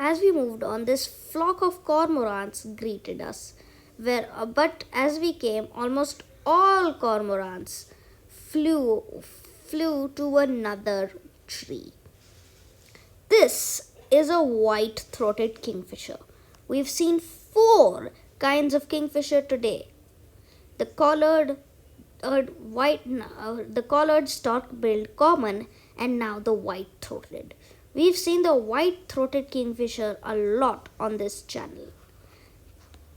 As we moved on, this flock of cormorants greeted us. But as we came, almost all cormorants flew to another tree. This is a white-throated kingfisher. We've seen four kinds of kingfisher today. The collared stalk-billed common, and now the white-throated. We've seen the white-throated kingfisher a lot on this channel.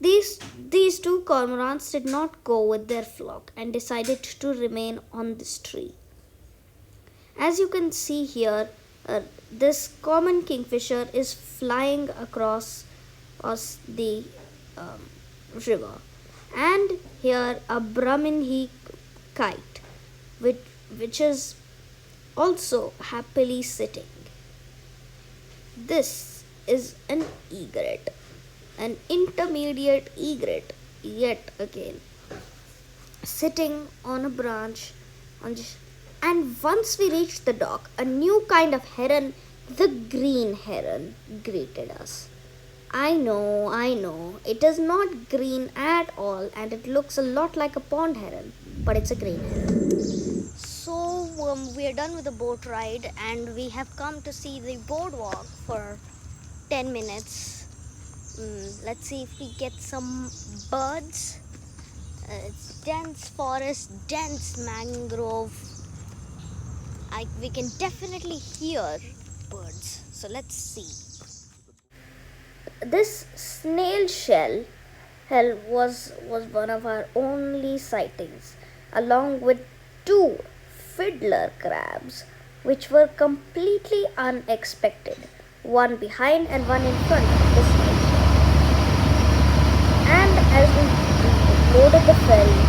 These two cormorants did not go with their flock and decided to remain on this tree. As you can see here, this common kingfisher is flying across the river, and here a Brahminhi kite, which is also happily sitting. This is an egret, an intermediate egret, yet again, sitting on a branch. And once we reached the dock, a new kind of heron, the green heron, greeted us. I know, it is not green at all, and it looks a lot like a pond heron, but it's a green heron. So we are done with the boat ride, and we have come to see the boardwalk for 10 minutes. Let's see if we get some birds. It's dense forest, dense mangrove. We can definitely hear birds. So let's see. This snail shell was one of our only sightings, along with two fiddler crabs, which were completely unexpected, one behind and one in front of the snail shell. And as we loaded the ferry,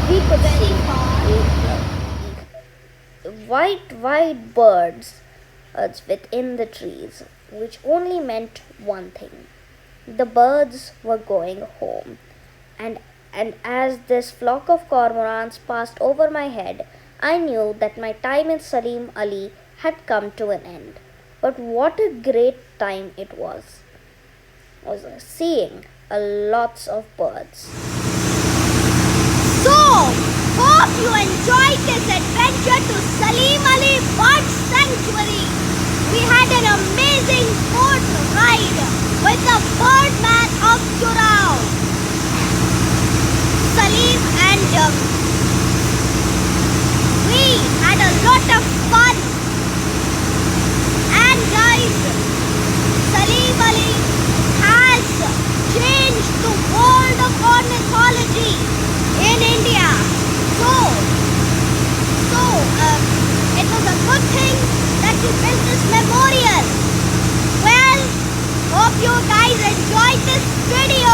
we could see white birds within the trees, which only meant one thing. The birds were going home. And as this flock of cormorants passed over my head, I knew that my time in Salim Ali had come to an end. But what a great time it was seeing lots of birds. So, hope you enjoyed this adventure to Salim Ali Bird Sanctuary. We had an amazing boat ride with the Birdman of Jurao, Salim, and we had a lot of fun. And guys, Salim Ali has changed the world of ornithology in India. So it was a good thing that we built this memorial. Well, hope you guys enjoyed this video.